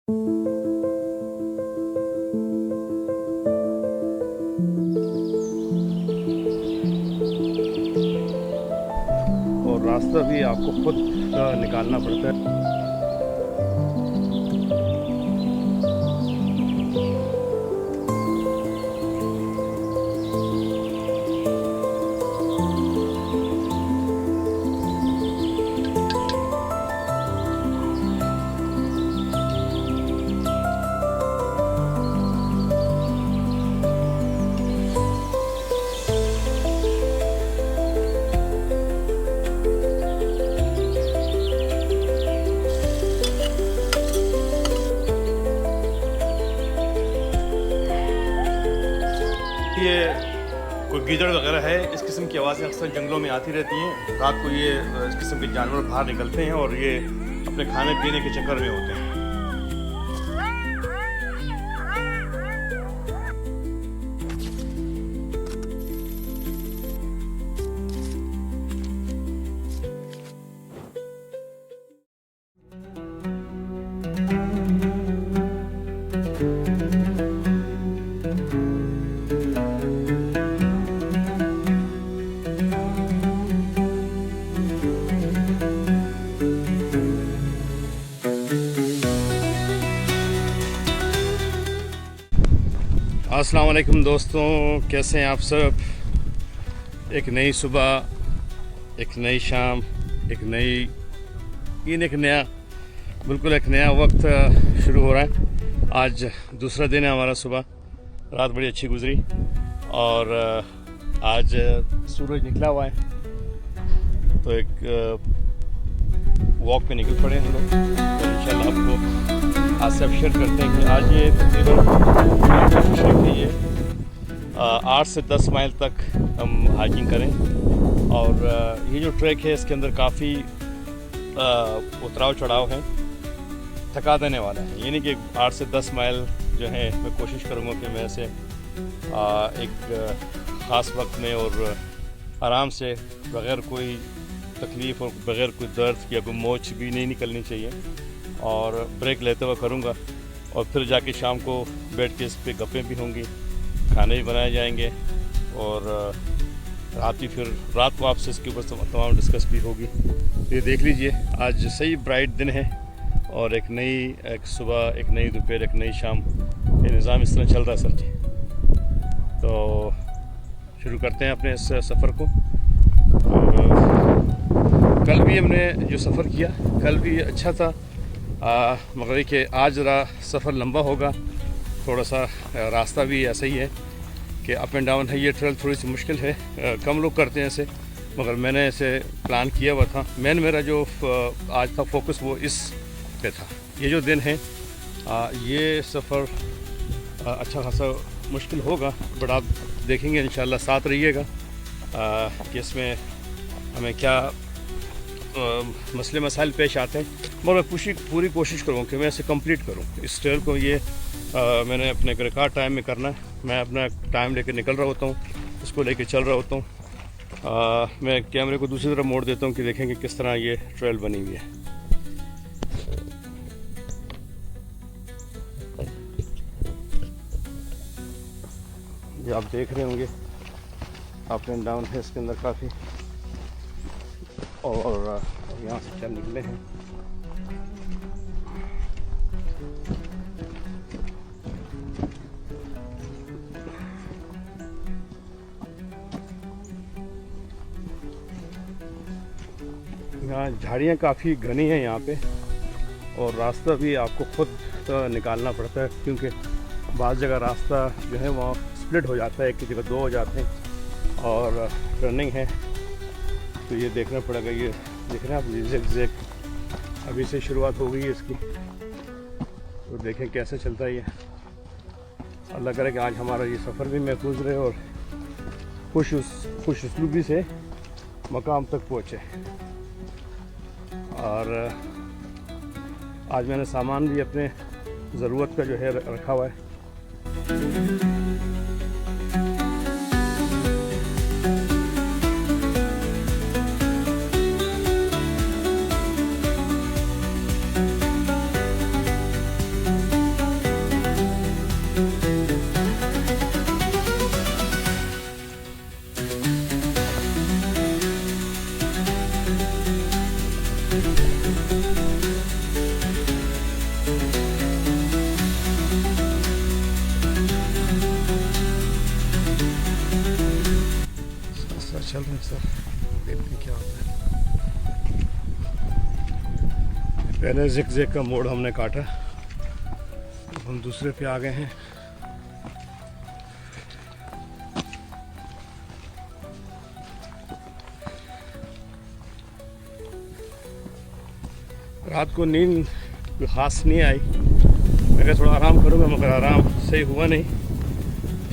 और रास्ता भी आपको खुद निकालना पड़ता है। ये कोई गीदड़ वगैरह है, इस किस्म की आवाज़ें अक्सर जंगलों में आती रहती हैं। रात को ये इस किस्म के जानवर बाहर निकलते हैं और ये अपने खाने पीने के चक्कर में होते हैं। अस्सलाम वालेकुम दोस्तों, कैसे हैं आप सब। एक नई सुबह, एक नई शाम, एक नया बिल्कुल एक नया वक्त शुरू हो रहा है। आज दूसरा दिन है हमारा। सुबह रात बड़ी अच्छी गुजरी और आज सूरज निकला हुआ है, तो एक वॉक पे निकल पड़े हम लोग। तो इंशाल्लाह आपको आज से शेयर करते हैं कि आज ये तकरीबन ये 8 से 10 माइल तक हम हाइकिंग करें। और ये जो ट्रैक है इसके अंदर काफ़ी उतराव चढ़ाव है, थका देने वाला है। यानी कि 8 से 10 माइल जो है मैं कोशिश करूँगा कि मैं ऐसे एक ख़ास वक्त में और आराम से, बग़ैर कोई तकलीफ़ और बग़ैर कोई दर्द या कोई मोच भी नहीं निकलनी चाहिए, और ब्रेक लेते हुए करूँगा। और फिर जाके शाम को बैठ के इस पे गप्पें भी होंगी, खाने भी बनाए जाएंगे, और रात को आपसे इसके ऊपर तमाम डिस्कस भी होगी। तो ये देख लीजिए, आज सही ब्राइट दिन है और एक सुबह, एक नई दोपहर, एक नई शाम, ये निज़ाम इस तरह चल रहा है सर जी। तो शुरू करते हैं अपने इस सफ़र को। कल भी हमने जो सफ़र किया, कल भी अच्छा था, मगर कि आज ज़रा सफ़र लंबा होगा। थोड़ा सा रास्ता भी ऐसा ही है कि अप एंड डाउन है। ये ट्रेल थोड़ी सी मुश्किल है, कम लोग करते हैं ऐसे, मगर मैंने ऐसे प्लान किया हुआ था। मेरा जो आज था फोकस वो इस पे था। ये जो दिन है, ये सफ़र अच्छा खासा मुश्किल होगा, बट आप देखेंगे इंशाल्लाह, साथ रहिएगा कि इसमें हमें क्या मसले मसाइल पेश आते हैं। मगर मैं पूरी कोशिश करूँ कि मैं इसे कंप्लीट करूँ इस ट्रेल को। ये मैंने अपने रिकॉर्ड टाइम में करना है। मैं अपना टाइम लेकर निकल रहा होता हूँ, इसको लेकर चल रहा होता हूँ। मैं कैमरे को दूसरी तरफ मोड़ देता हूँ कि देखेंगे किस तरह ये ट्रेल बनी हुई है। ये आप देख रहे होंगे, अप एंड डाउन है इसके अंदर काफ़ी, और यहाँ से चल निकले हैं। यहाँ झाड़ियाँ काफ़ी घनी हैं यहाँ पे, और रास्ता भी आपको खुद निकालना पड़ता है, क्योंकि बाज़ जगह रास्ता जो है वहाँ स्प्लिट हो जाता है, एक की जगह दो हो जाते हैं, और टर्निंग है। तो ये देखना पड़ेगा। ये देख रहे हैं आप, ज़िग अभी से शुरुआत हो गई है इसकी। तो देखें कैसे चलता है ये। अल्लाह करे कि आज हमारा ये सफ़र भी महफूज रहे और खुश उसलूबी से मकाम तक पहुँचे। और आज मैंने सामान भी अपने ज़रूरत का जो है रखा हुआ है। देखते हैं क्या होता है। पहले जिग का मोड़ हमने काटा, अब हम दूसरे पे आ गए हैं। रात को नींद कोई ख़ास नहीं आई। मैं कहा थोड़ा आराम करूँगा, मगर आराम सही हुआ नहीं।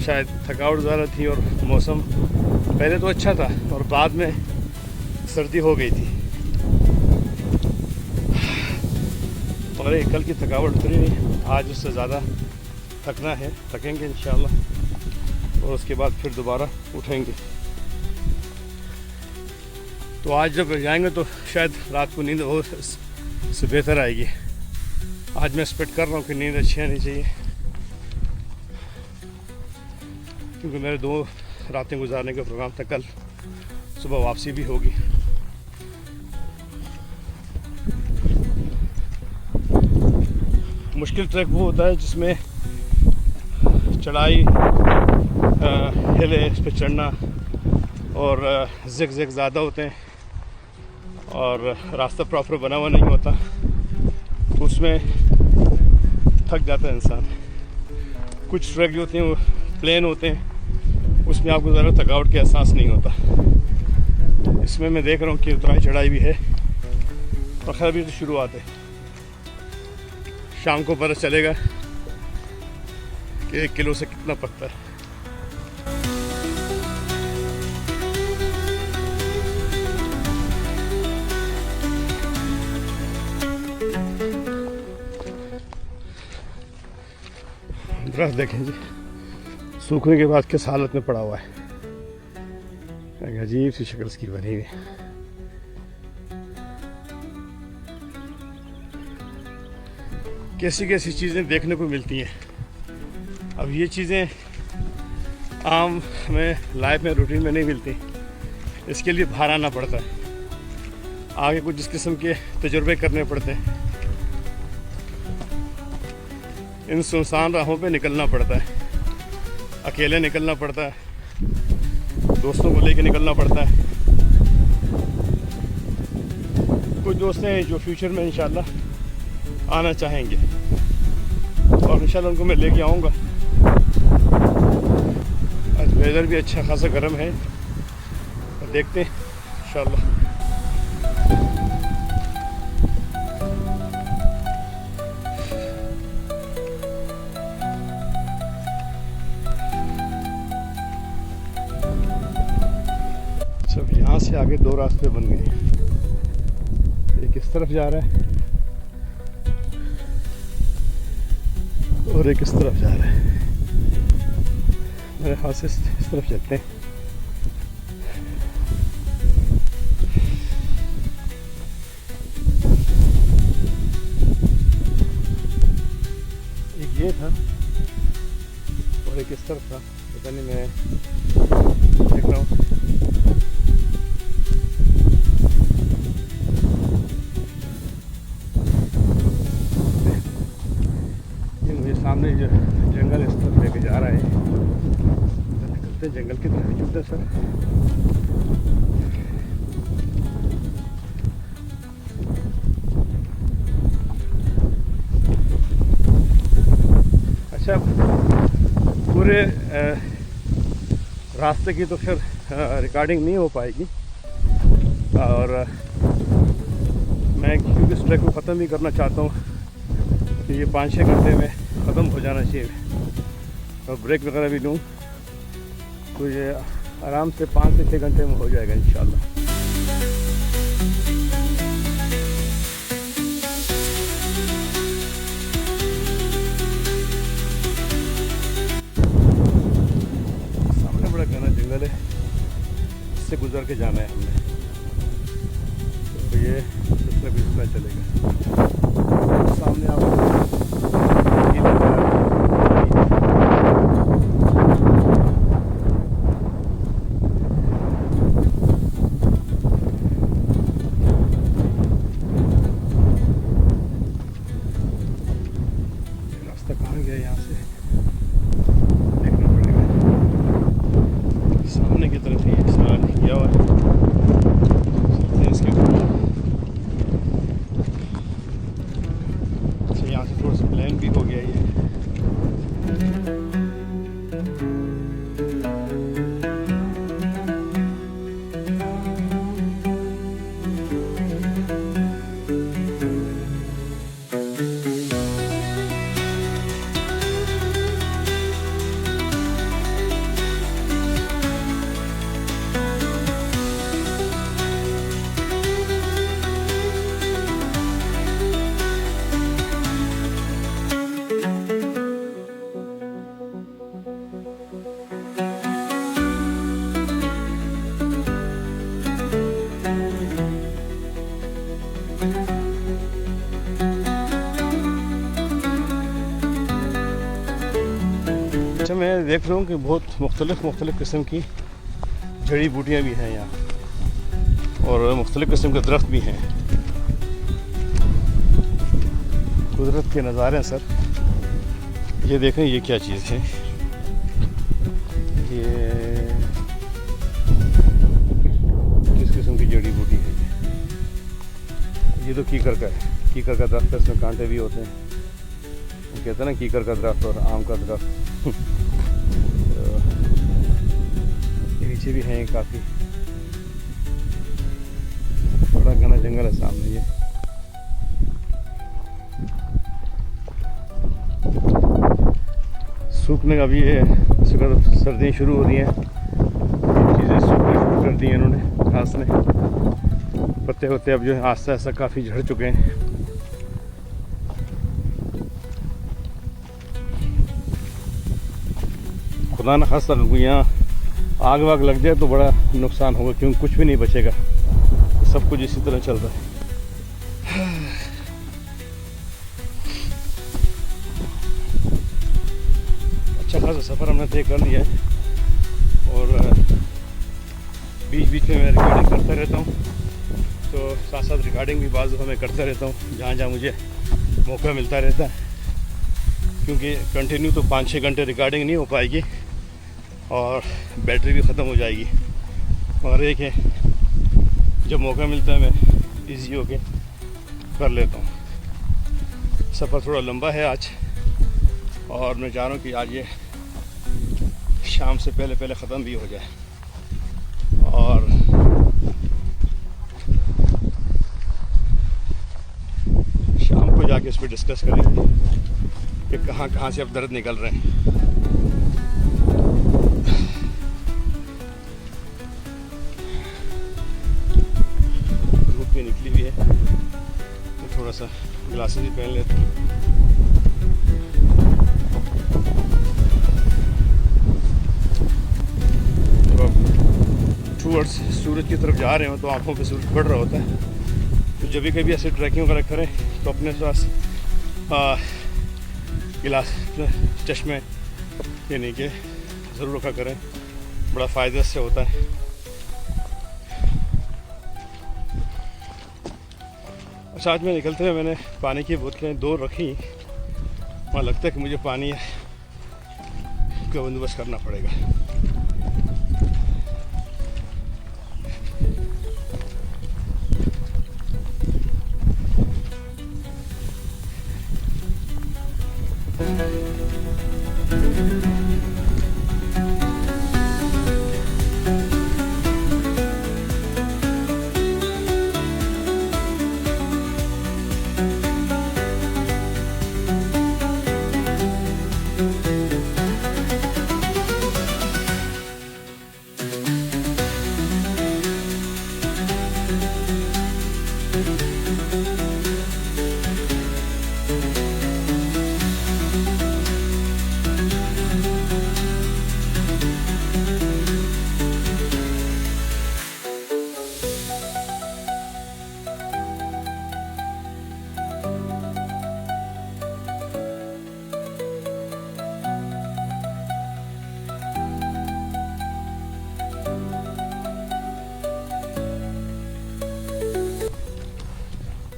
शायद थकावट ज़्यादा थी और मौसम पहले तो अच्छा था और बाद में सर्दी हो गई थी। मगर ये कल की थकावट उतरी नहीं, आज उससे ज़्यादा थकना है। थकेंगे इंशाल्लाह और उसके बाद फिर दोबारा उठेंगे। तो आज जब जाएंगे तो शायद रात को नींद और से बेहतर आएगी। आज मैं एक्सपेक्ट कर रहा हूँ कि नींद अच्छी आनी चाहिए, क्योंकि मेरे 2 रातें गुजारने का प्रोग्राम था। कल सुबह वापसी भी होगी। मुश्किल ट्रैक वो होता है जिसमें चढ़ाई, हिले इस पर चढ़ना और जिग ज़्यादा होते हैं और रास्ता प्रॉपर बना हुआ नहीं होता, उसमें थक जाता है इंसान। कुछ ट्रैक जो होते हैं वो प्लेन होते हैं, उसमें आपको ज़्यादा थकावट का एहसास नहीं होता। इसमें मैं देख रहा हूँ कि उतराई चढ़ाई भी है और खैर भी तो शुरुआत है। शाम को पता चलेगा कि 1 किलो से कितना पकता है। दरख्त देखें जी, सूखने के बाद किस हालत में पड़ा हुआ है। एक अजीब सी शक्ल इसकी बनी हुई है। कैसी कैसी चीज़ें देखने को मिलती हैं। अब ये चीज़ें आम हमें लाइफ में रूटीन में नहीं मिलती, इसके लिए बाहर आना पड़ता है। आगे कुछ इस किस्म के तजुर्बे करने पड़ते हैं। इन सुनसान राहों पे निकलना पड़ता है, अकेले निकलना पड़ता है, दोस्तों को लेके निकलना पड़ता है। कुछ दोस्त हैं जो फ्यूचर में इंशाल्लाह आना चाहेंगे और इंशाल्लाह उनको मैं लेके आऊँगा। आज वेदर भी अच्छा खासा गर्म है और देखते हैं इंशाल्लाह। सब यहाँ से आगे 2 रास्ते बन गए। एक इस तरफ जा रहा है और एक इस तरफ जा रहा है। मेरे हाथ से इस तरफ चलते हैं। एक ये था और एक इस तरफ था, पता नहीं, मैं देख रहा हूँ। सामने जो जंगल इस तरफ लेके जा रहा है, निकलते हैं जंगल की तरफ। चलते सर, अच्छा पूरे रास्ते की तो फिर रिकॉर्डिंग नहीं हो पाएगी और मैं क्योंकि इस ट्रैक को ख़त्म भी करना चाहता हूँ कि ये 5-6 घंटे में ख़त्म हो जाना चाहिए और ब्रेक वगैरह भी लूँ तो ये आराम से 5 से 6 घंटे में हो जाएगा इंशाल्लाह। सामने बड़ा घना जंगल है, इससे गुजर के जाना है हमने। तो ये इसमें भी इतना चलेगा। सामने आप कहाँ गया, यहाँ से देखना पड़ेगा। सामने की तरफ ही स्नान किया हुआ है। देख रहा हूँ कि बहुत मुख्तलिफ़ किस्म की जड़ी बूटियाँ भी हैं यहाँ और मुख्तलिफ़ किस्म के दरख्त भी हैं। कुदरत के नज़ारे हैं सर। ये देखें, ये क्या चीज़ है, ये किस किस्म की जड़ी बूटी है। ये तो कीकर का है, कीकर का दरख्त है, इसमें कांटे भी होते हैं। वो कहते हैं ना कीकर का दरख्त और आम का दरख्त। ये नीचे भी हैं काफ़ी, बड़ा घना जंगल है सामने। ये सूखने का भी है, इस वक्त सर्दियाँ शुरू हो रही हैं, चीज़ें सूखना शुरू कर दी हैं इन्होंने, घास ने। पत्ते होते अब जो है आस्ता आस्ता काफ़ी झड़ चुके हैं। खुदा न खास्ता यहाँ आग वाग लग जाए तो बड़ा नुकसान होगा, क्योंकि कुछ भी नहीं बचेगा, सब कुछ इसी तरह चल रहा है। अच्छा खासा सफ़र हमने तय कर लिया है और बीच बीच में मैं रिकॉर्डिंग करता रहता हूँ, तो साथ साथ रिकॉर्डिंग भी बाज़ दफ़ा मैं करता रहता हूँ जहाँ जहाँ मुझे मौका मिलता रहता है, क्योंकि कंटिन्यू तो 5-6 घंटे रिकॉर्डिंग नहीं हो पाएगी और बैटरी भी ख़त्म हो जाएगी। और एक है जब मौका मिलता है मैं इजी होके कर लेता हूँ। सफ़र थोड़ा लंबा है आज और मैं चाह रहा हूँ कि आज ये शाम से पहले पहले ख़त्म भी हो जाए और शाम को जाके इस पर डिस्कस करेंगे कि कहाँ कहाँ से अब दर्द निकल रहे हैं। धूप में निकली हुई है तो थोड़ा सा ग्लासेस भी पहन लेते हैं। टूवर्ड्स सूरज की तरफ जा रहे हो तो आंखों पे सूरज पड़ रहा होता है, तो जब भी कभी ऐसे ट्रैकिंग वगैरह करें तो अपने पास गिलास चश्मे पीने के ज़रूर रखा करें, बड़ा फ़ायदा से होता है। अच्छा, आज मैं निकलते हुए मैंने पानी की बोतलें 2 रखी, वहाँ लगता है कि मुझे पानी का बंदोबस्त करना पड़ेगा।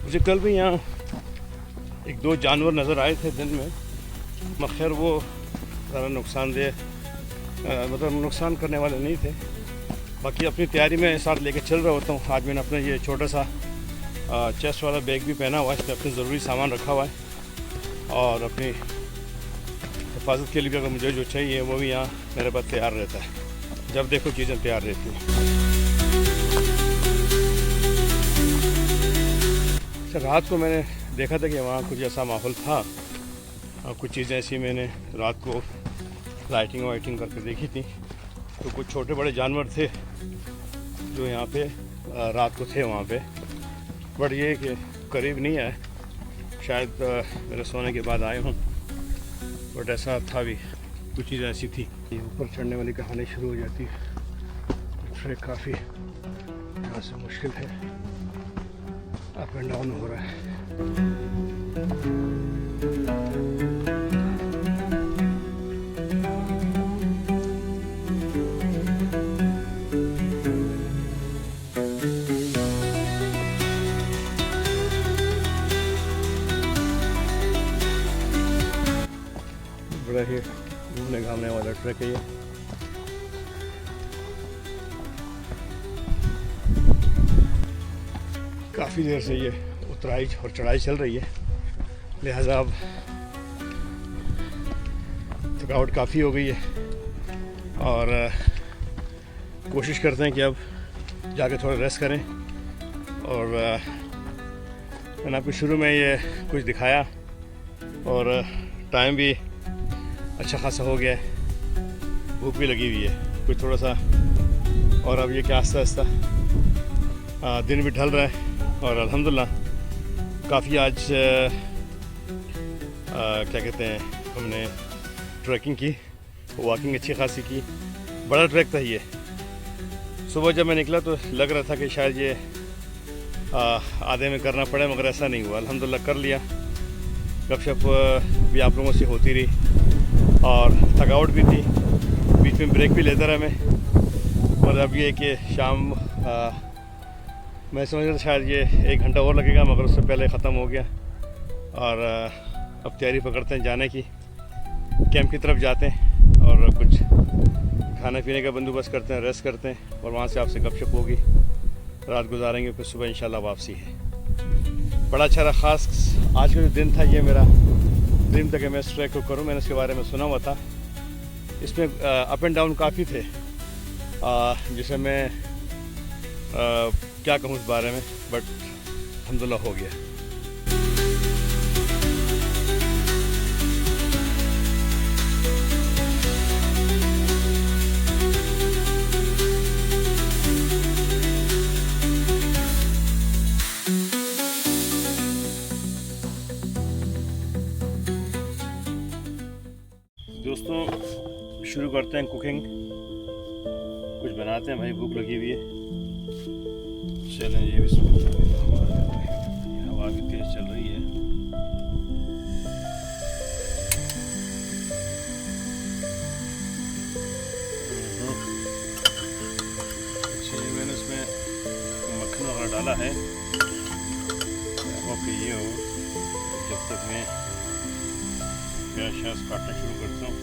मुझे कल भी यहाँ 1-2 जानवर नज़र आए थे दिन में, मगर वो ज़्यादा नुकसानदेह मतलब नुकसान करने वाले नहीं थे। बाकी अपनी तैयारी में साथ लेके चल रहा होता हूँ। आज मैंने अपना ये छोटा सा चेस्ट वाला बैग भी पहना हुआ है, इसमें अपने ज़रूरी सामान रखा हुआ है और अपनी हिफाजत के लिए भी अगर मुझे जो चाहिए वो भी यहाँ मेरे पास तैयार रहता है। जब देखो चीज़ें तैयार रहती हैं। रात को मैंने देखा था कि वहाँ कुछ ऐसा माहौल था और कुछ चीज़ें ऐसी मैंने रात को लाइटिंग वाइटिंग करके देखी थी, तो कुछ छोटे बड़े जानवर थे जो यहाँ पे रात को थे वहाँ पे, बट ये कि करीब नहीं आए, शायद मेरे सोने के बाद आए हों, बट ऐसा था भी, कुछ चीज़ें ऐसी थी। ऊपर चढ़ने वाली कहानी शुरू हो जाती है, ट्रैक काफ़ी यहाँ से मुश्किल है, अप एंड डाउन हो रहा है। सामने वाला ट्रक है ये। काफ़ी देर से ये उतराई और चढ़ाई चल रही है, लिहाजा अब थकावट काफ़ी हो गई है और कोशिश करते हैं कि अब जाके थोड़ा रेस्ट करें। और मैंने आपको शुरू में ये कुछ दिखाया और टाइम भी अच्छा खासा हो गया है, भूख भी लगी हुई है कुछ थोड़ा सा। और अब ये क्या आस्ता आस्ता दिन भी ढल रहा है और अल्हम्दुलिल्लाह काफ़ी आज क्या कहते हैं, हमने ट्रैकिंग की, वॉकिंग अच्छी खासी की। बड़ा ट्रैक था ये। सुबह जब मैं निकला तो लग रहा था कि शायद ये आधे में करना पड़े, मगर ऐसा नहीं हुआ, अल्हम्दुलिल्लाह कर लिया। गपशप भी आप लोगों से होती रही और थकावट भी थी, बीच में ब्रेक भी लेता रहा मैं। और अब ये कि शाम मैं समझ रहा था शायद ये 1 घंटा और लगेगा, मगर उससे पहले ख़त्म हो गया। और अब तैयारी पकड़ते हैं जाने की, कैंप की तरफ जाते हैं और कुछ खाने पीने का बंदोबस्त करते हैं, रेस्ट करते हैं और वहाँ से आपसे गपशप होगी, रात गुजारेंगे, फिर सुबह इंशाल्लाह वापसी है। बड़ा अच्छा रहा। ख़ास आज का जो दिन था, ये मेरा ड्रीम था कि मैं इस ट्रैक को करूँ। मैंने इसके बारे में सुना हुआ था, इसमें अप एंड डाउन काफ़ी थे, जिसे मैं क्या कहूँ इस बारे में, बट अल्हम्दुलिल्लाह हो गया। दोस्तों शुरू करते हैं कुकिंग, कुछ बनाते हैं भाई, भूख लगी हुई है। चलें ये भी, हवा भी तेज़ चल रही है। अच्छा ये मैंने इसमें मक्खन वगैरह डाला है, ओके ये हो। जब तक मैं प्याज श्याज काटना शुरू करता हूँ।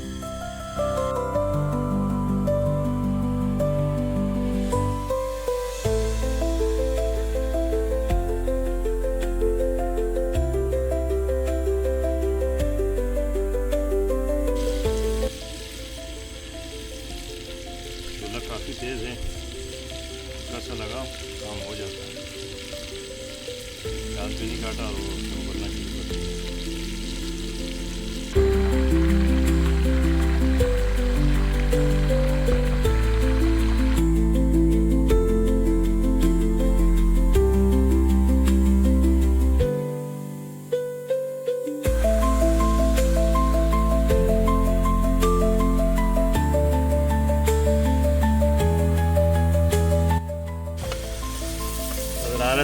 चूल्हा काफ़ी तेज़ है, सा लगा काम हो जाता है। प्याज भी नहीं काटा और वो बनना शुरू कर दिया।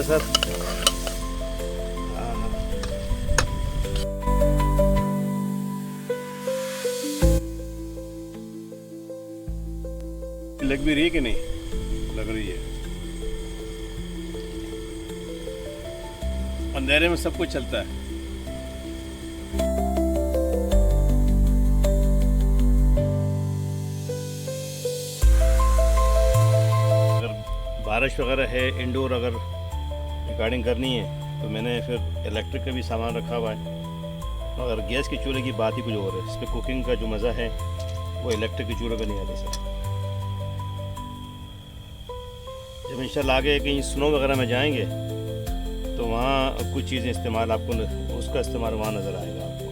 सर लग भी रही है कि नहीं? लग रही है। अंधेरे में सब कुछ चलता है। अगर बारिश वगैरह है, इंडोर अगर रिकॉर्डिंग करनी है तो मैंने फिर इलेक्ट्रिक का भी सामान रखा हुआ है। अगर गैस के चूल्हे की बात ही कुछ और है, इस पर कुकिंग का जो मज़ा है वो इलेक्ट्रिक के चूल्हे का नहीं आता सर। जब इंशाल्लाह आगे कहीं स्नो वगैरह में जाएंगे तो वहाँ कुछ चीज़ें इस्तेमाल आपको उसका इस्तेमाल वहाँ नज़र आएगा आपको।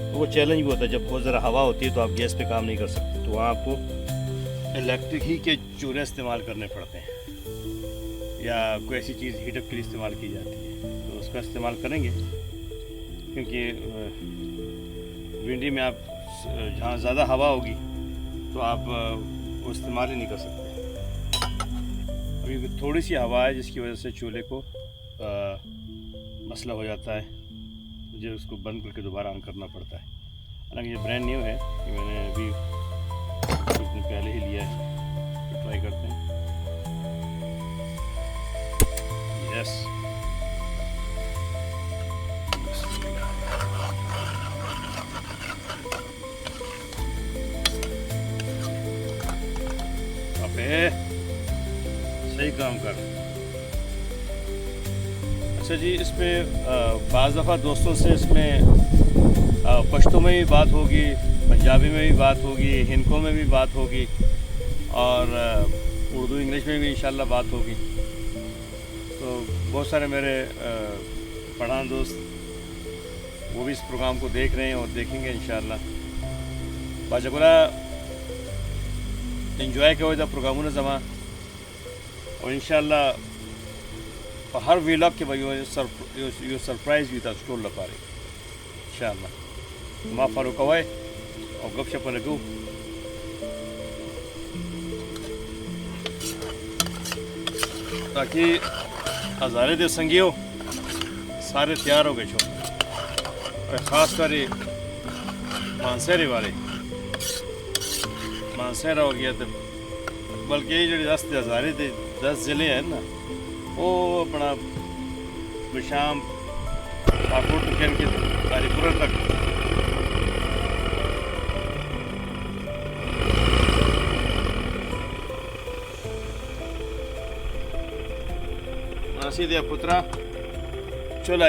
तो वो चैलेंज भी होता है, जब बहुत ज़रा हवा होती है तो आप गैस पे काम नहीं कर सकते, तो वहाँ आपको इलेक्ट्रिक ही के चूल्हे इस्तेमाल करने पड़ते हैं या कोई ऐसी चीज़ हीटअप के लिए इस्तेमाल की जाती है, तो उसका इस्तेमाल करेंगे। क्योंकि विंडी में आप जहाँ ज़्यादा हवा होगी तो आप वो इस्तेमाल ही नहीं कर सकते। अभी थोड़ी सी हवा है जिसकी वजह से चूल्हे को मसला हो जाता है, मुझे उसको बंद करके दोबारा ऑन करना पड़ता है। हालांकि ये ब्रांड न्यू है, कि मैंने अभी कुछ दिन पहले ही लिया है, तो ट्राई करते हैं। यस सही काम कर। अच्छा जी, इसमें बाज़ दफ़ा दोस्तों से इसमें पश्तो में भी बात होगी, पंजाबी में भी बात होगी, हिंदको में भी बात होगी और उर्दू इंग्लिश में भी इंशाल्लाह बात होगी। तो बहुत सारे मेरे पठान दोस्त वो भी इस प्रोग्राम को देख रहे हैं और देखेंगे इंशाल्लाह। बाजगुरा इंजॉय के वजह प्रोग्रामों ने जमा और इंशाल्लाह हर व्लॉग के भाई यो सरप्राइज भी था स्टोर लगा रही इंशाल्लाह। माँ फारूक अवाय और गपशप लगू ताकि हज़ारे दे संगियो सारे तैयार हो गए छो और ख़ास कर मानसेरे वाले मानसेरा हो गया तो बल्कि ये जो 10 हज़ारे थे 10 ज़िले हैं ना वो अपना शाम पाकुड़ टुकन के तारीपुर तक नासी दे पुत्रा चलो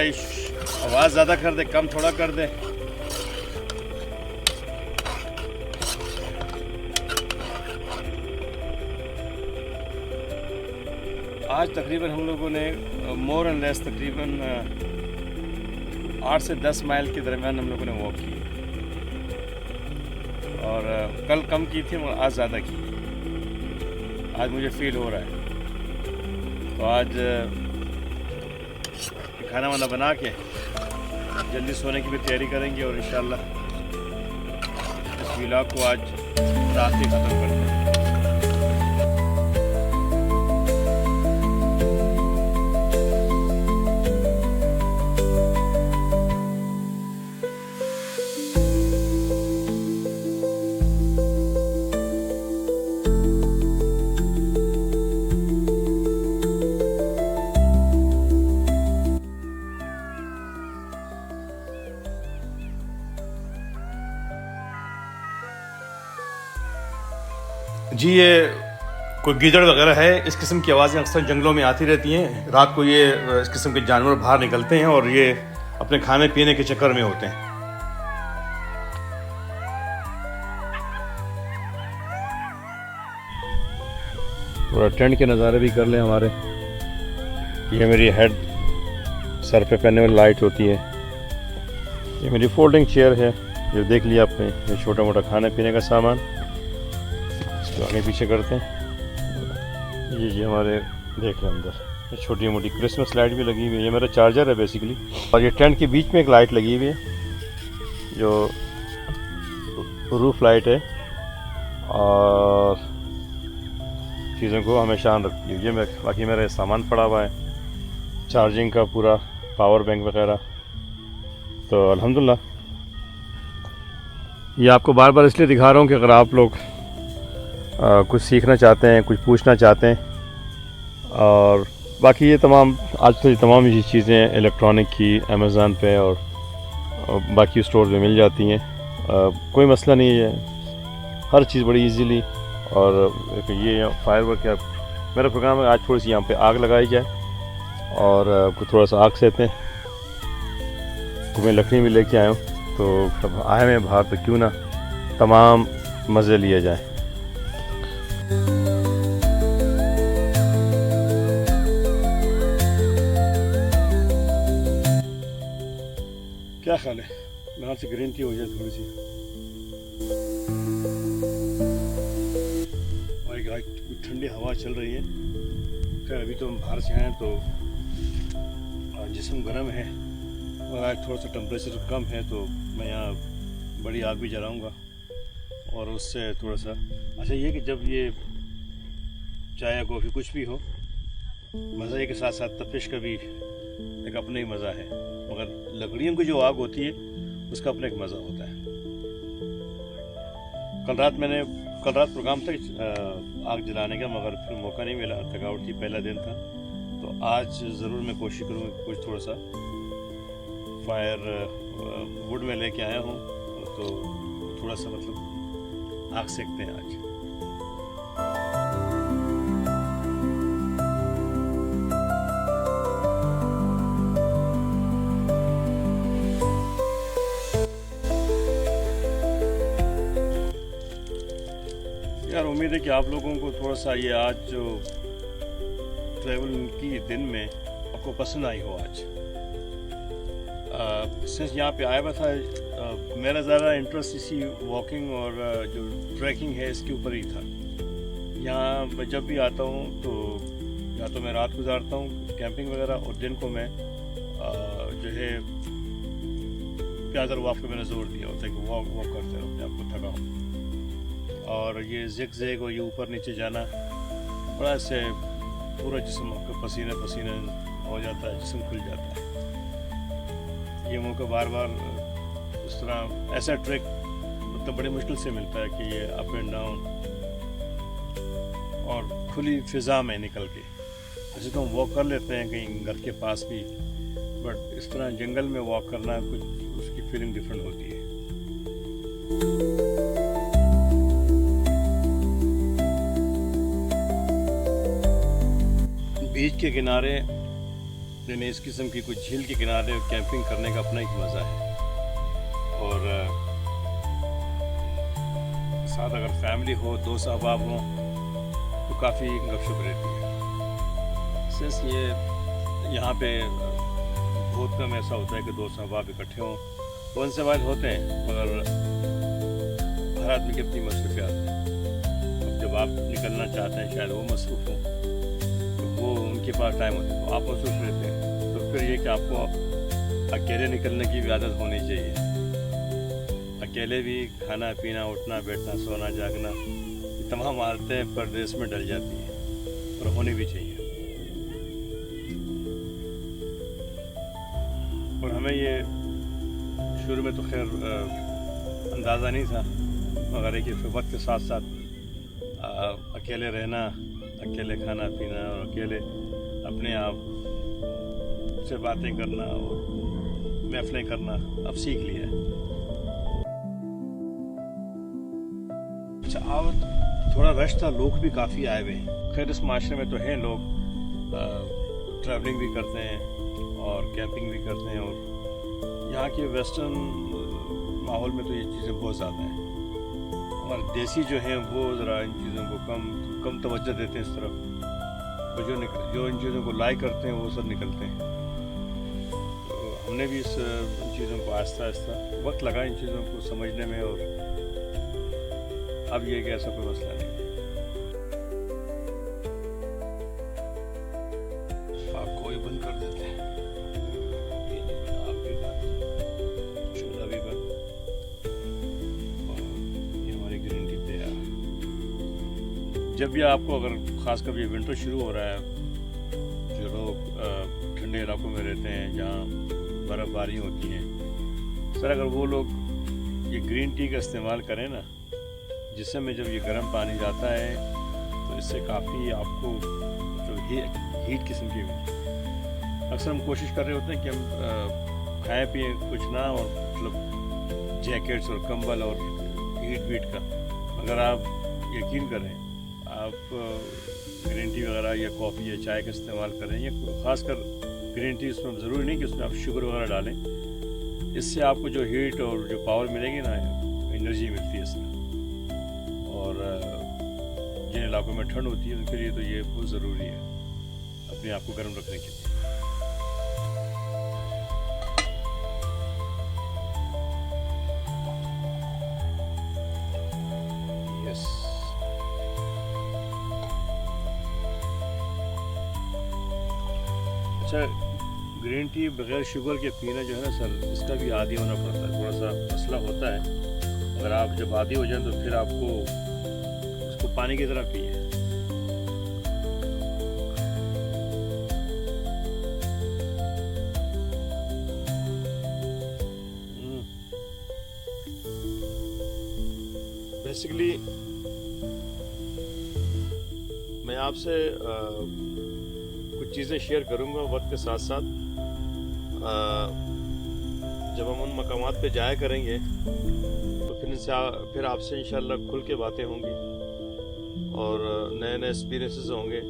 आवाज़ ज़्यादा कर दे कम थोड़ा कर दे। आज तकरीबन हम लोगों ने मोर एंड लेस तकरीबन 8 से 10 माइल के दरमियान हम लोगों ने वॉक की और कल कम की थी और आज ज़्यादा की। आज मुझे फील हो रहा है तो आज खाना वाना बना के जल्दी सोने की भी तैयारी करेंगे और इंशाल्लाह इस व्लॉग को आज रात ही ख़त्म करते हैं। जी ये कोई गीदड़ वगैरह है, इस किस्म की आवाज़ें अक्सर जंगलों में आती रहती हैं। रात को ये इस किस्म के जानवर बाहर निकलते हैं और ये अपने खाने पीने के चक्कर में होते हैं। थोड़ा टेंट के नज़ारे भी कर लें हमारे। ये मेरी हेड सर पे पहनने वाली लाइट होती है। ये मेरी फोल्डिंग चेयर है जो देख लिया आपने। ये छोटा मोटा खाने पीने का सामान इसको आगे पीछे करते हैं। ये हमारे देख रहे हैं अंदर छोटी मोटी क्रिसमस लाइट भी लगी हुई है। ये मेरा चार्जर है बेसिकली। और ये टेंट के बीच में एक लाइट लगी हुई है जो रूफ लाइट है और चीज़ों को हमेशा ऑन रखती है। ये बाकी मेरा सामान पड़ा हुआ है, चार्जिंग का पूरा पावर बैंक वगैरह। तो अल्हम्दुलिल्लाह ये आपको बार बार इसलिए दिखा रहा हूँ कि अगर आप लोग कुछ सीखना चाहते हैं, कुछ पूछना चाहते हैं और बाकी ये तमाम आज तो ये तमाम ये चीज़ें इलेक्ट्रॉनिक की अमेज़ॉन पे और बाकी स्टोर में मिल जाती हैं। कोई मसला नहीं है, हर चीज़ बड़ी इजीली। और ये फायरवर्क का मेरा प्रोग्राम है। आज थोड़ी सी यहाँ पे आग लगाई जाए और थोड़ा सा आग सेते हैं। मैं लकड़ी भी लेके आया हूँ तो सब आए हुए बाहर तो क्यों ना तमाम मज़े लिए जाए। क्या ख्याल है यहाँ से ग्रीन टी हो जाए थोड़ी सी और ठंडी हवा चल रही है। खैर अभी तो हम बाहर से आए हैं तो जिस्म गर्म है और आज थोड़ा सा टेम्परेचर कम है तो मैं यहाँ बड़ी आग भी जलाऊंगा और उससे थोड़ा सा अच्छा ये कि जब ये चाय या कॉफ़ी कुछ भी हो मज़े के साथ साथ तपिश का भी एक अपना ही मज़ा है। मगर लकड़ियों की जो आग होती है उसका अपना एक मज़ा होता है। कल रात प्रोग्राम था आग जलाने का मगर फिर मौका नहीं मिला, थकावट थी, पहला दिन था। तो आज ज़रूर मैं कोशिश करूँगा कुछ थोड़ा सा फायर वुड में लेके आया हूँ तो थोड़ा सा मतलब आग सेकते हैं आज। उम्मीद है कि आप लोगों को थोड़ा सा ये आज जो ट्रैवल की दिन में आपको पसंद आई हो आज। सिंस यहाँ पे आया हुआ था, मेरा ज़्यादा इंटरेस्ट इसी वॉकिंग और जो ट्रैकिंग है इसके ऊपर ही था। यहाँ मैं जब भी आता हूँ तो या तो मैं रात गुजारता हूँ कैंपिंग वगैरह, और दिन को मैं जो है प्यादल वॉक पे मैंने जोर दिया होता है कि वॉक करते रहो, अपने आप को थकाओ। और ये जिग जैग और ये ऊपर नीचे जाना बड़ा से पूरा जिस्म आपका पसीने पसीने हो जाता है, जिस्म खुल जाता है। ये मौका बार बार इस तरह ऐसा ट्रैक मतलब बड़ी मुश्किल से मिलता है कि ये अप एंड डाउन और खुली फिज़ा में निकल के। वैसे तो हम वॉक कर लेते हैं कहीं घर के पास भी, बट इस तरह जंगल में वॉक करना कुछ उसकी फीलिंग डिफरेंट होती है। बीच के किनारे यानी इस किस्म की कुछ झील के किनारे कैंपिंग करने का अपना एक मज़ा है। और साथ अगर फैमिली हो, दोस्त अहबाब हों तो काफ़ी गपशप रहती है। सिंस ये यहाँ पे बहुत कम ऐसा होता है कि दोस्त अहबाब इकट्ठे हों, तो उनसे वाइल होते हैं, मगर हर आदमी की अपनी मसरूफियात है। अब जब आप निकलना चाहते हैं शायद वो मसरूफ़ हों, वो उनके पास टाइम होता है तो आप मसरूफ़ रहते हैं। तो फिर ये कि आपको अकेले निकलने की भी आदत होनी चाहिए। अकेले भी खाना पीना, उठना बैठना, सोना जागना, ये तमाम आदतें परदेश में डल जाती हैं और होनी भी चाहिए। और हमें ये शुरू में तो खैर अंदाज़ा नहीं था, मगर एक वक्त के साथ साथ अकेले रहना, अकेले खाना पीना और अकेले अपने आप से बातें करना और महफिलें करना अब सीख लिया है। अच्छा, अब थोड़ा रश था, लोग भी काफ़ी आए हुए हैं। खैर इस माशरे में तो हैं लोग, ट्रैवलिंग भी करते हैं और कैंपिंग भी करते हैं, और यहाँ के वेस्टर्न माहौल में तो ये चीज़ें बहुत ज़्यादा हैं। और देसी जो हैं वो ज़रा इन चीज़ों को कम तवज्जो देते हैं इस तरफ, और जो इन चीज़ों को लाइक करते हैं वो सब निकलते हैं। तो हमने भी इन चीज़ों को आहिस्ता आहिस्ता वक्त लगा इन चीज़ों को समझने में, और अब ये कि ऐसा कोई मसला नहीं है। आग को भी बंद कर देते हैं, आग भी बंद, चूल्हा भी बंद, और ये हमारी ग्रीन टी तैयार। जब भी आपको अगर ख़ास कर ये विंटर शुरू हो रहा है, जो लोग ठंडे इलाकों में रहते हैं जहाँ बर्फ़बारी होती है, सर अगर वो लोग ये ग्रीन टी का इस्तेमाल करें ना, जिसमें जब ये गर्म पानी जाता है तो इससे काफ़ी आपको जो हीट किस्म की मिलती है। अक्सर हम कोशिश कर रहे होते हैं कि हम खाएं पिएं कुछ ना, और मतलब जैकेट्स और कंबल और हीट वीट का, अगर आप यकीन करें आप ग्रीन टी वगैरह या कॉफ़ी या चाय का इस्तेमाल करें, या ख़ासकर ग्रीन टी, उसमें ज़रूरी नहीं कि उसमें आप शुगर वगैरह डालें, इससे आपको जो हीट और जो पावर मिलेगी ना, एनर्जी मिलती है इसमें। और जिन इलाकों में ठंड होती है उनके लिए तो ये बहुत ज़रूरी है अपने आप को गर्म रखने के लिए। यस, अच्छा, ग्रीन टी बगैर शुगर के पीना जो है ना सर, इसका भी आदी होना पड़ता है, थोड़ा सा मसला होता है। अगर आप जब आदी हो जाए तो फिर आपको उसको पानी की तरह पिए। बेसिकली मैं आपसे कुछ चीज़ें शेयर करूँगा वक्त के साथ साथ। जब हम उन मकामात पे जाया करेंगे तो फिर आपसे इंशाल्लाह खुल के बातें होंगी और नए नए एक्सपीरियंसेस होंगे।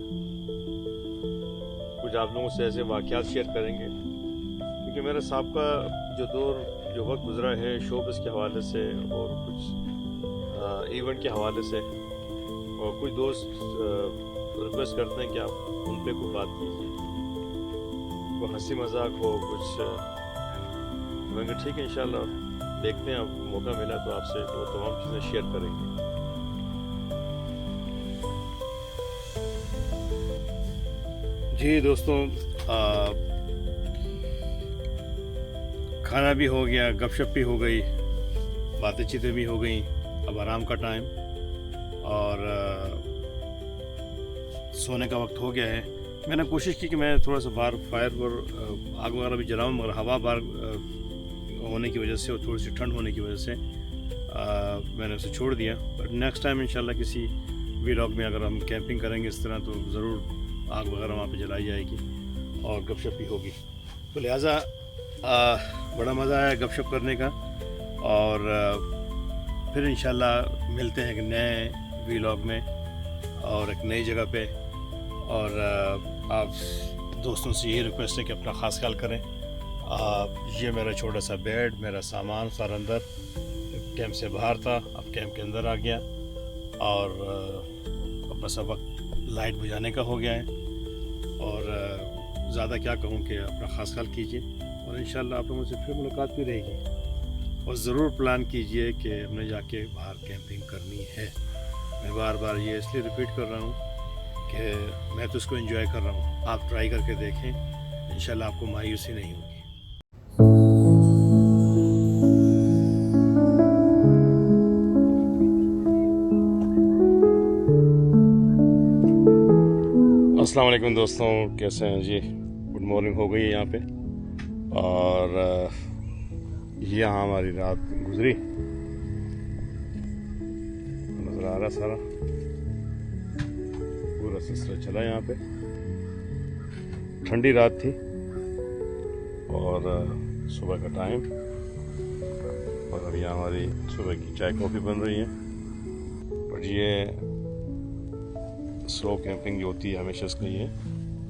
कुछ आप लोगों से ऐसे वाक़यात शेयर करेंगे, क्योंकि मेरे साहब का जो वक्त गुज़रा है शोबिज़ के हवाले से और कुछ इवेंट के हवाले से, और कुछ दोस्त रिक्वेस्ट करते हैं कि आप उन पे कोई बात कीजिए, कोई हंसी मजाक हो कुछ। मैंने कहा ठीक है, इंशाल्लाह देखते हैं, अब मौका मिला तो आपसे वो तमाम चीज़ें शेयर करेंगे। जी दोस्तों, खाना भी हो गया, गपशप भी हो गई, बातें चीतें भी हो गई। अब आराम का टाइम और सोने का वक्त हो गया है। मैंने कोशिश की कि मैं थोड़ा सा बाहर फायर पर आग वगैरह भी जलाऊं, मगर हवा बाहर होने की वजह से और थोड़ी सी ठंड होने की वजह से मैंने उसे छोड़ दिया। बट नेक्स्ट टाइम इंशाल्लाह किसी व्लॉग में अगर हम कैंपिंग करेंगे इस तरह तो ज़रूर आग वगैरह वहाँ पे जलाई जाएगी और गपशप भी होगी। तो लिहाजा बड़ा मज़ा आया गपशप करने का। और फिर इंशाल्लाह मिलते हैं एक नए व्लॉग में और एक नई जगह पे। और आप दोस्तों से ये रिक्वेस्ट है कि अपना ख़ास ख्याल करें। ये मेरा छोटा सा बेड, मेरा सामान सारा अंदर कैंप से बाहर था, अब कैंप के अंदर आ गया और अब बस अब वक्त लाइट बुझाने का हो गया है। और ज़्यादा क्या कहूँ कि अपना ख़ास ख्याल कीजिए और इंशाल्लाह आप लोगों से फिर मुलाकात भी रहेगी। और ज़रूर प्लान कीजिए कि हमने जाके बाहर कैंपिंग करनी है। मैं बार बार ये इसलिए रिपीट कर रहा हूँ कि मैं तो इसको एंजॉय कर रहा हूँ, आप ट्राई करके देखें, इंशाल्लाह आपको मायूसी नहीं होगी। अस्सलाम वालेकुम दोस्तों, कैसे हैं जी? गुड मॉर्निंग हो गई है यहाँ पे और यहाँ हमारी रात गुजरी, नज़र आ रहा सारा पूरा सिलसिला चला। यहाँ पे ठंडी रात थी और सुबह का टाइम, और अब यहाँ हमारी सुबह की चाय कॉफ़ी बन रही है। और ये स्लो कैंपिंग जो होती है हमेशा इसका ये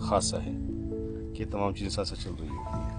खासा है कि तमाम चीज़ें साथ साथ चल रही होती हैं।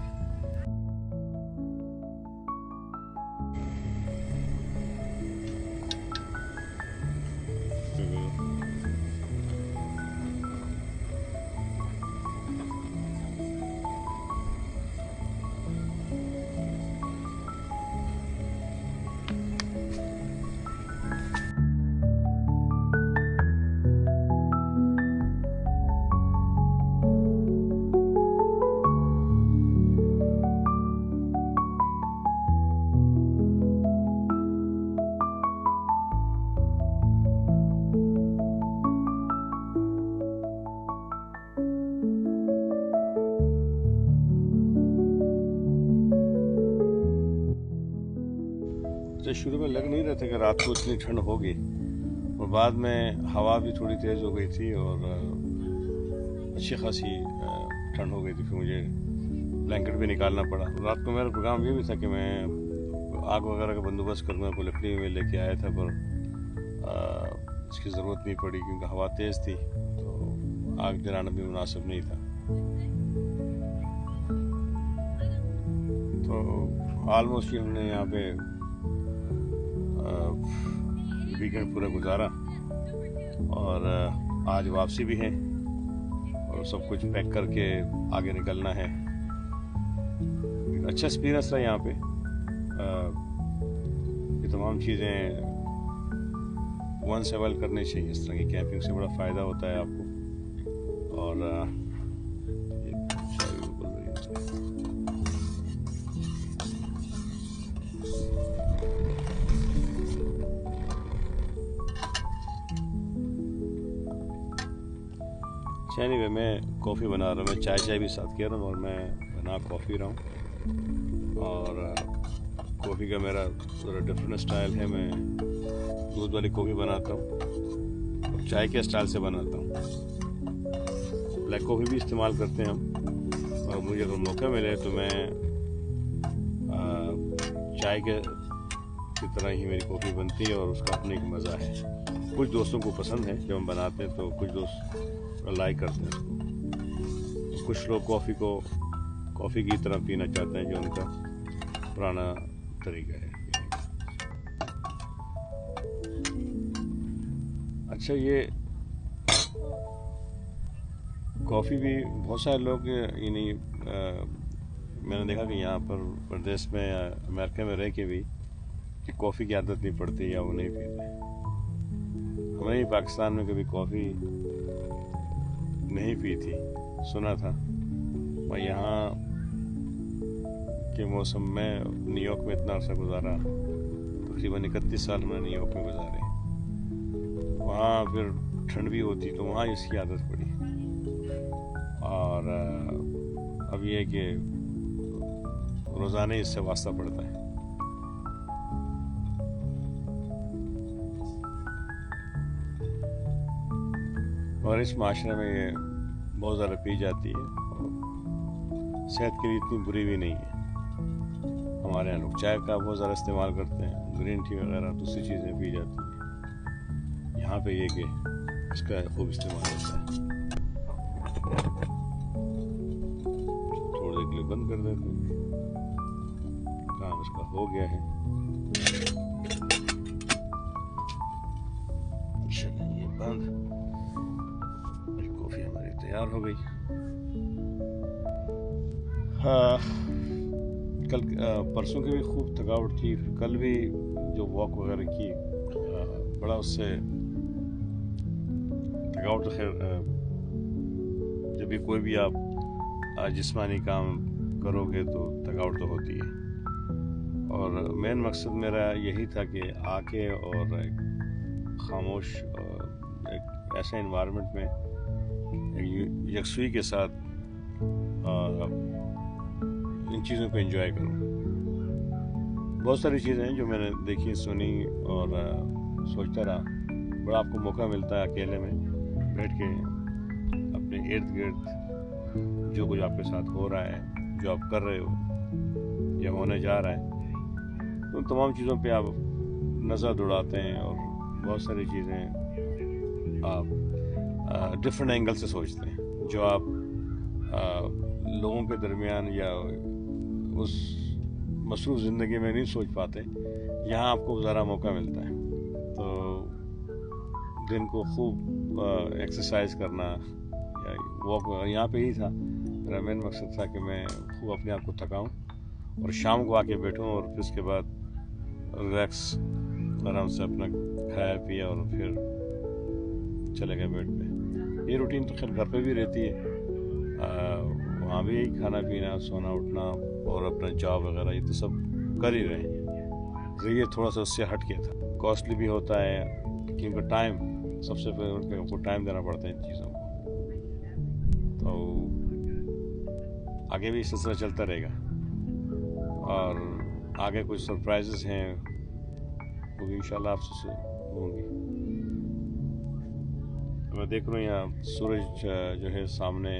तो शुरू में लग नहीं रहा था कि रात को इतनी ठंड होगी, और बाद में हवा भी थोड़ी तेज़ हो गई थी और अच्छी खासी ठंड हो गई थी। फिर मुझे ब्लैंकेट भी निकालना पड़ा। रात को मेरा प्रोग्राम ये भी था कि मैं आग वगैरह का बंदोबस्त करूँगा, कोई लकड़ी में लेके आया था, पर इसकी ज़रूरत नहीं पड़ी क्योंकि हवा तेज़ थी तो आग जलाना भी मुनासिब नहीं था। तो ऑलमोस्ट हमने यहाँ पे वीकेंड पूरा गुजारा और आज वापसी भी है और सब कुछ पैक करके आगे निकलना है। अच्छा एक्सपीरियंस रहा यहाँ पे। ये तमाम चीज़ें वंस अवेल करनी चाहिए। इस तरह की कैंपिंग से बड़ा फ़ायदा होता है आपको। और नहीं, मैं कॉफ़ी बना रहा हूँ, मैं चाय भी साथ किया रहा हूँ और मैं बना कॉफ़ी रहा हूँ। और कॉफ़ी का मेरा थोड़ा डिफरेंट स्टाइल है। मैं दूध वाली कॉफ़ी बनाता हूँ और चाय के स्टाइल से बनाता हूँ। ब्लैक कॉफ़ी भी इस्तेमाल करते हैं हम, और मुझे अगर मौका मिले तो मैं चाय के की तरह ही मेरी कॉफ़ी बनती है और उसका अपने एक मज़ा है। कुछ दोस्तों को पसंद है जब हम बनाते हैं, तो कुछ दोस्त लाइक करते हैं उसको। कुछ लोग कॉफ़ी की तरह पीना चाहते हैं, जो उनका पुराना तरीका है। अच्छा, ये कॉफ़ी भी बहुत सारे लोग यानी मैंने देखा कि यहाँ पर प्रदेश में या अमेरिका में रह के भी कि कॉफ़ी की आदत नहीं पड़ती या वो नहीं पीते। हमें ही पाकिस्तान में कभी कॉफ़ी नहीं पी थी, सुना था। और यहाँ के मौसम में न्यूयॉर्क में इतना अर्सा गुजारा, तकरीबन 31 साल मैंने न्यूयॉर्क में गुजारे। वहाँ फिर ठंड भी होती तो वहाँ इसकी आदत पड़ी। और अब ये है कि रोज़ाना इससे वास्ता पड़ता है। और इस माशरे में ये बहुत ज़्यादा पी जाती है और सेहत के लिए इतनी बुरी भी नहीं है। हमारे यहाँ लोग चाय का बहुत ज़्यादा इस्तेमाल करते हैं, ग्रीन टी वगैरह दूसरी चीज़ें पी जाती हैं। यहाँ पे ये कि इसका खूब इस्तेमाल होता है। थोड़ी देर के लिए बंद कर देते हैं, काम इसका हो गया है। चलिए ये बंद, कॉफ़ी हमारी तैयार हो गई। हाँ, कल परसों की भी खूब थकावट थी। कल भी जो वॉक वगैरह की बड़ा उससे थकावट तो खैर जब भी कोई भी आप जिस्मानी काम करोगे तो थकावट तो होती है। और मेन मकसद मेरा यही था कि आके और एक खामोश एक ऐसे इन्वायरमेंट में यकसुई के साथ इन चीज़ों को एंजॉय करूं। बहुत सारी चीज़ें हैं जो मैंने देखी, सुनी और सोचता रहा। बड़ा आपको मौका मिलता है अकेले में बैठ के अपने इर्द गिर्द जो कुछ आपके साथ हो रहा है, जो आप कर रहे हो या होने जा रहा है, तो उन तमाम चीज़ों पे आप नज़र दौड़ाते हैं और बहुत सारी चीज़ें आप डिफरेंट एंगल से सोचते हैं जो आप लोगों के दरमियान या उस मसरूफ़ ज़िंदगी में नहीं सोच पाते। यहाँ आपको ज़रा मौका मिलता है। तो दिन को खूब एक्सरसाइज करना या वॉक यहाँ पे ही था। मेरा मेन मकसद था कि मैं खूब अपने आप को थकाऊं और शाम को आके बैठूं और फिर उसके बाद रिलैक्स आराम से अपना खाया पिया और फिर चले गए बेड पे। ये रूटीन तो खैर घर पे भी रहती है, वहाँ भी यही खाना पीना, सोना उठना और अपना जॉब वगैरह ये तो सब कर ही रहे हैं। तो ये थोड़ा सा उससे हट के था। कॉस्टली भी होता है क्योंकि टाइम, सबसे पहले उनको टाइम देना पड़ता है इन चीज़ों को। तो आगे भी सिलसिला चलता रहेगा और आगे कुछ सरप्राइजेस हैं वो भी इंशाल्लाह आपसे होंगी। मैं देख रहा हूँ यहाँ सूरज जो है सामने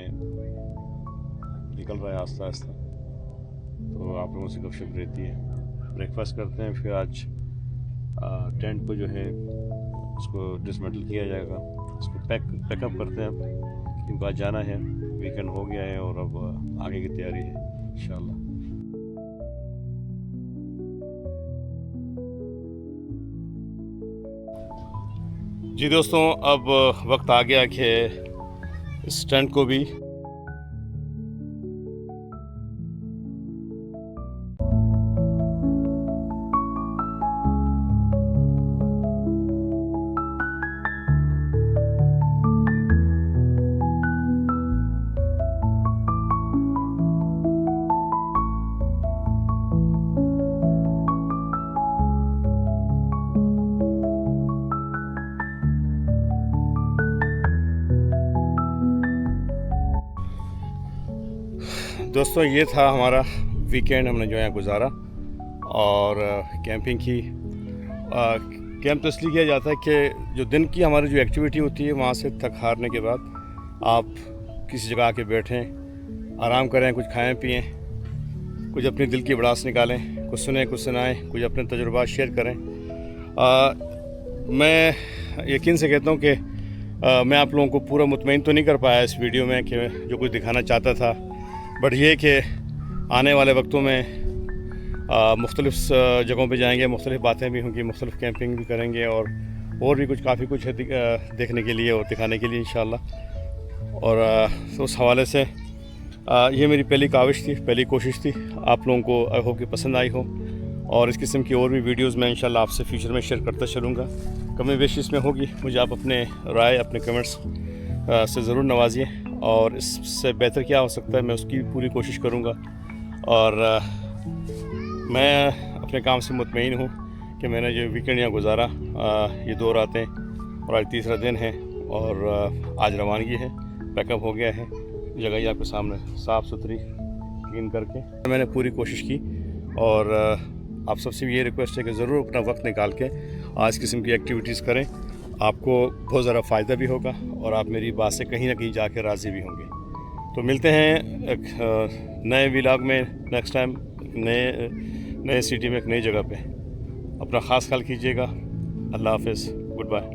निकल रहा है आस्ता आस्ता, तो आप लोगों से गपशप रहती है। ब्रेकफास्ट करते हैं, फिर आज टेंट को जो है उसको डिसमेंटल किया जाएगा, उसको पैकअप करते हैं क्योंकि आज जाना है, वीकेंड हो गया है और अब आगे की तैयारी है इंशाल्लाह। जी दोस्तों, अब वक्त आ गया कि इस टेंट को भी दोस्तों ये था हमारा वीकेंड, हमने जो है गुजारा और कैंपिंग की। कैंप तो इसलिए किया जाता है कि जो दिन की हमारी जो एक्टिविटी होती है वहाँ से थक हारने के बाद आप किसी जगह आके बैठें, आराम करें, कुछ खाएं पिएं, कुछ अपने दिल की भड़ास निकालें, कुछ सुने कुछ सुनाएं, कुछ अपने तजुर्बात शेयर करें। मैं यकीन से कहता हूँ कि मैं आप लोगों को पूरा मुतमईन तो नहीं कर पाया इस वीडियो में कि जो कुछ दिखाना चाहता था, बट ये कि आने वाले वक्तों में मुख्तलिफ़ जगहों पे जाएंगे, मुख्तलिफ़ बातें भी होंगी, मुख्तलिफ़ कैंपिंग भी करेंगे और और भी कुछ काफ़ी कुछ है देखने के लिए और दिखाने के लिए इंशाल्लाह। और तो उस हवाले से ये मेरी पहली काविश थी, पहली कोशिश थी। आप लोगों को आई होप कि पसंद आई हो, और इस किस्म की और भी वीडियोस मैं इंशाल्लाह आपसे फ्यूचर में शेयर करता चलूँगा। कमी बेशी इसमें होगी, मुझे आप अपने राय, अपने कमेंट्स से ज़रूर नवाजिए, और इससे बेहतर क्या हो सकता है मैं उसकी पूरी कोशिश करूँगा। और मैं अपने काम से मुतमईन हूँ कि मैंने जो वीकेंड यहाँ गुजारा, ये 2 रातें और आज तीसरा दिन है, और आज रवानगी है, पैकअप हो गया है। जगह ही आपके सामने साफ़ सुथरी क्लीन करके मैंने पूरी कोशिश की। और आप सबसे भी ये रिक्वेस्ट है कि ज़रूर अपना वक्त निकाल के आज किस्म की एक्टिविटीज़ करें, आपको बहुत ज़्यादा फ़ायदा भी होगा और आप मेरी बात से कहीं ना कहीं जाके राज़ी भी होंगे। तो मिलते हैं एक नए व्लॉग में नेक्स्ट टाइम, नए सिटी में, एक नई जगह पे। अपना ख़ास ख्याल कीजिएगा। अल्लाह हाफ़िज़, गुड बाय।